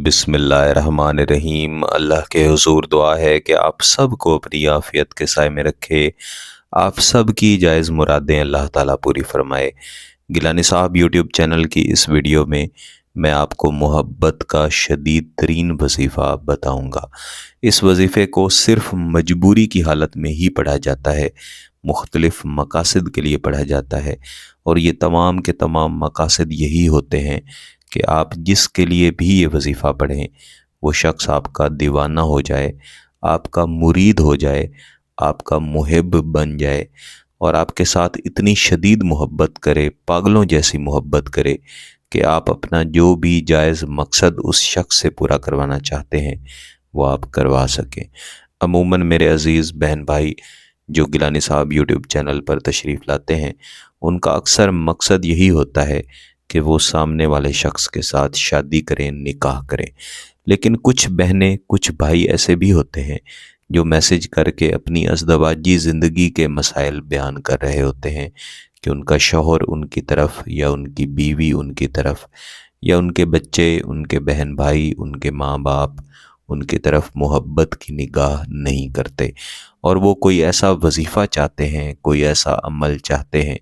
बिस्मिल्लाहिर्रहमानिर्रहीम। अल्लाह के हुजूर दुआ है कि आप सब को अपनी आफियत के साए में रखे। आप सब की जायज़ मुरादें अल्लाह ताला पूरी फरमाए। गिलानी साहब यूट्यूब चैनल की इस वीडियो में मैं आपको मोहब्बत का शदीद तरीन वजीफ़ा बताऊंगा। इस वजीफ़े को सिर्फ मजबूरी की हालत में ही पढ़ा जाता है, मुख्तलिफ मकासद के लिए पढ़ा जाता है, और ये तमाम के तमाम मकासद यही होते हैं कि आप जिसके लिए भी ये वजीफ़ा पढ़ें वो शख्स आपका दीवाना हो जाए, आपका मुरीद हो जाए, आपका मुहिब बन जाए और आपके साथ इतनी शदीद मोहब्बत करे, पागलों जैसी मोहब्बत करे कि आप अपना जो भी जायज़ मकसद उस शख्स से पूरा करवाना चाहते हैं वो आप करवा सकें। अमूमन मेरे अज़ीज़ बहन भाई जो गिलानी साहब यूट्यूब चैनल पर तशरीफ़ लाते हैं उनका अक्सर मकसद यही होता है कि वो सामने वाले शख्स के साथ शादी करें, निकाह करें। लेकिन कुछ बहनें, कुछ भाई ऐसे भी होते हैं जो मैसेज करके अपनी अज़दवाजी ज़िंदगी के मसाइल बयान कर रहे होते हैं कि उनका शौहर उनकी तरफ या उनकी बीवी उनकी तरफ या उनके बच्चे, उनके बहन भाई, उनके माँ बाप उनकी तरफ मोहब्बत की निगाह नहीं करते और वो कोई ऐसा वजीफ़ा चाहते हैं, कोई ऐसा अमल चाहते हैं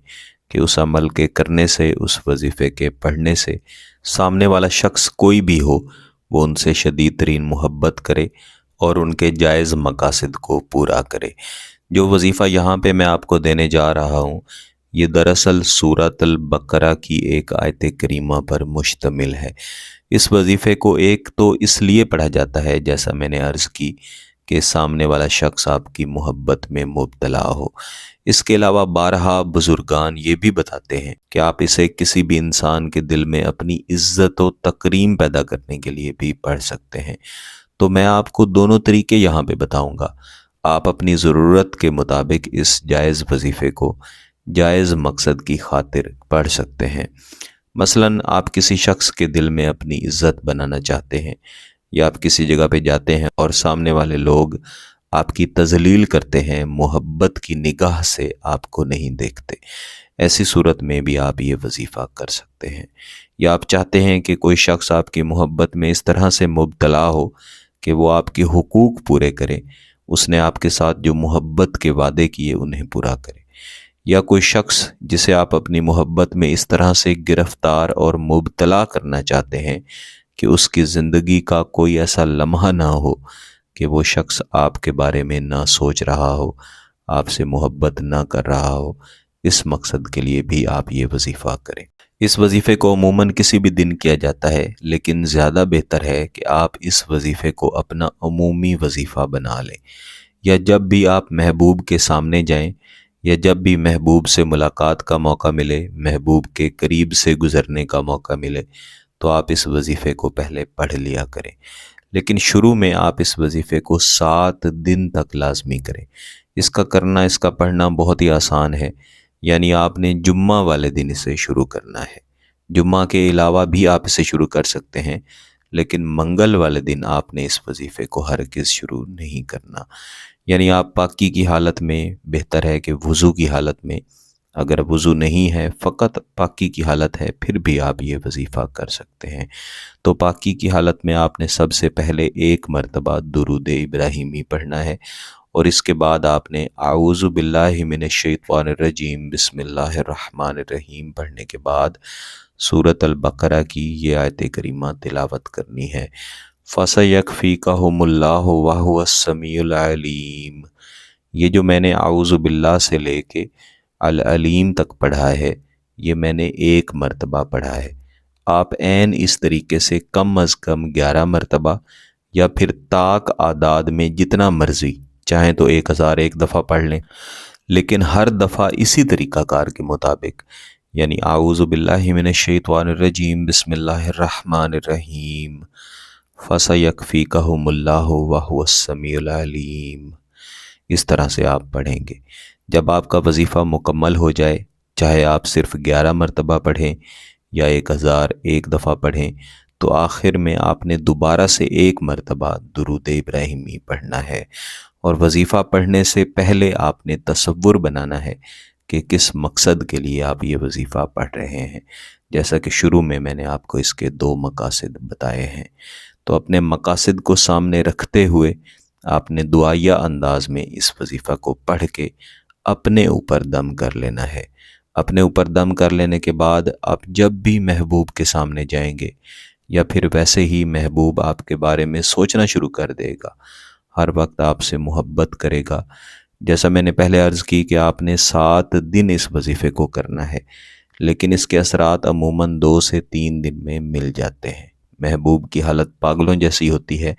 कि उस अमल के करने से, उस वजीफ़े के पढ़ने से सामने वाला शख्स कोई भी हो वो उनसे शदीद तरीन मोहब्बत करे और उनके जायज़ मकासद को पूरा करे। जो वजीफ़ा यहाँ पे मैं आपको देने जा रहा हूँ ये दरअसल सूरतुल बकरा की एक आयत करीमा पर मुश्तमिल है। इस वजीफ़े को एक तो इसलिए पढ़ा जाता है, जैसा मैंने अर्ज़ की, कि सामने वाला शख्स आपकी मोहब्बत में मुब्तला हो। इसके अलावा बारहा बुजुर्गान ये भी बताते हैं कि आप इसे किसी भी इंसान के दिल में अपनी इज़्ज़त व तकरीम पैदा करने के लिए भी पढ़ सकते हैं। तो मैं आपको दोनों तरीके यहाँ पे बताऊँगा। आप अपनी ज़रूरत के मुताबिक इस जायज़ वजीफ़े को जायज़ मकसद की खातिर पढ़ सकते हैं। मसलन आप किसी शख्स के दिल में अपनी इज़्ज़त बनाना चाहते हैं या आप किसी जगह पे जाते हैं और सामने वाले लोग आपकी तज़लील करते हैं, मोहब्बत की निगाह से आपको नहीं देखते। ऐसी सूरत में भी आप ये वजीफ़ा कर सकते हैं। या आप चाहते हैं कि कोई शख्स आपकी मोहब्बत में इस तरह से मुब्तला हो कि वो आपके हुकूक पूरे करे, उसने आपके साथ जो मोहब्बत के वादे किए उन्हें पूरा करे। या कोई शख्स जिसे आप अपनी मोहब्बत में इस तरह से गिरफ़्तार और मुब्तला करना चाहते हैं कि उसकी ज़िंदगी का कोई ऐसा लम्हा ना हो कि वो शख्स आपके बारे में ना सोच रहा हो, आपसे मोहब्बत ना कर रहा हो। इस मकसद के लिए भी आप ये वजीफ़ा करें। इस वजीफ़े को अमूमन किसी भी दिन किया जाता है, लेकिन ज़्यादा बेहतर है कि आप इस वजीफ़े को अपना अमूमी वजीफ़ा बना लें। या जब भी आप महबूब के सामने जाएं या जब भी महबूब से मुलाकात का मौका मिले, महबूब के करीब से गुज़रने का मौका मिले, तो आप इस वजीफ़े को पहले पढ़ लिया करें। लेकिन शुरू में आप इस वजीफ़े को 7 दिन तक लाजमी करें। इसका करना, इसका पढ़ना बहुत ही आसान है। यानी आपने जुम्मा वाले दिन इसे शुरू करना है। जुम्मा के अलावा भी आप इसे शुरू कर सकते हैं, लेकिन मंगल वाले दिन आपने इस वजीफ़े को हरगिज़ शुरू नहीं करना। यानी आप पाकी की हालत में, बेहतर है कि वज़ू की हालत में, अगर वज़ू नहीं है फ़कत पाकी की हालत है फिर भी आप ये वजीफ़ा कर सकते हैं। तो पाकी की हालत में आपने सबसे पहले 1 मरतबा दुरूद इब्राहिमी पढ़ना है और इसके बाद आपने आऊज़ु बिल्लाहि मिनश शैतानिर रजीम बिस्मिल्लाहिर्रहमानिर्रहीम पढ़ने के बाद सूरतुल बकरा की ये आयत करीमा तिलावत करनी है। फसयकफ़ीकहुमुल्लाहु वहुवस समीउल अलीम। ये जो मैंने आऊज़ु बिल्लाह से लेके अल अलीम तक पढ़ा है ये मैंने 1 मरतबा पढ़ा है। आप ऐन इस तरीके से कम अज़ कम 11 मरतबा या फिर ताक आदाद में जितना मर्ज़ी चाहें तो 1001 दफ़ा पढ़ लें, लेकिन हर दफ़ा इसी तरीक़ाकार के मुताबिक, यानी आऊज़ु बिल्लाहि मिनश शैतानिर रजीम बिस्मिल्लाहिर्रहमानिर्रहीम फसयकफ़ीकहुमुल्लाहु वहुवस समीउल अलीम, इस तरह से आप पढ़ेंगे। जब आपका वजीफ़ा मुकम्मल हो जाए, चाहे आप सिर्फ़ 11 मरतबा पढ़ें या 1001 दफ़ा पढ़ें, तो आखिर में आपने दोबारा से 1 मरतबा दुरूद इब्राहिमी पढ़ना है। और वजीफ़ा पढ़ने से पहले आपने तसव्वुर बनाना है कि किस मकसद के लिए आप ये वजीफ़ा पढ़ रहे हैं, जैसा कि शुरू में मैंने आपको इसके 2 मकासद बताए हैं। تو اپنے مقاصد کو سامنے رکھتے ہوئے آپ نے دعائیہ انداز میں اس وظیفہ کو پڑھ کے اپنے اوپر دم کر لینا ہے۔ اپنے اوپر دم کر لینے کے بعد آپ جب بھی محبوب کے سامنے جائیں گے یا پھر ویسے ہی محبوب آپ کے بارے میں سوچنا شروع کر دے گا، ہر وقت آپ سے محبت کرے گا۔ جیسا میں نے پہلے عرض کی کہ آپ نے 7 دن اس وظیفے کو کرنا ہے، لیکن اس کے اثرات عموماً 2 سے 3 دن میں مل جاتے ہیں۔ محبوب کی حالت پاگلوں جیسی ہوتی ہے،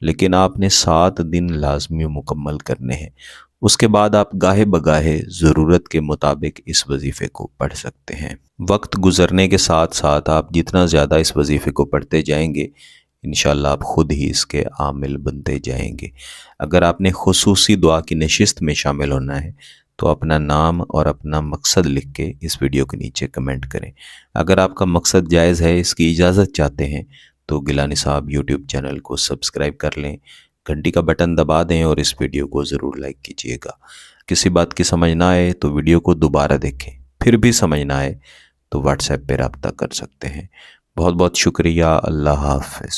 لیکن آپ نے 7 دن لازمی مکمل کرنے ہیں۔ اس کے بعد آپ گاہے بگاہے ضرورت کے مطابق اس وظیفے کو پڑھ سکتے ہیں۔ وقت گزرنے کے ساتھ ساتھ آپ جتنا زیادہ اس وظیفے کو پڑھتے جائیں گے، انشاءاللہ آپ خود ہی اس کے عامل بنتے جائیں گے۔ اگر آپ نے خصوصی دعا کی نشست میں شامل ہونا ہے تو اپنا نام اور اپنا مقصد لکھ کے اس ویڈیو کے نیچے کمنٹ کریں۔ اگر آپ کا مقصد جائز ہے، اس کی اجازت چاہتے ہیں، تو گیلانی صاحب یوٹیوب چینل کو سبسکرائب کر لیں، گھنٹی کا بٹن دبا دیں اور اس ویڈیو کو ضرور لائک کیجیے گا۔ کسی بات کی سمجھ نہ آئے تو ویڈیو کو دوبارہ دیکھیں، پھر بھی سمجھ نہ آئے تو واٹس ایپ پہ رابطہ کر سکتے ہیں۔ بہت بہت شکریہ۔ اللہ حافظ۔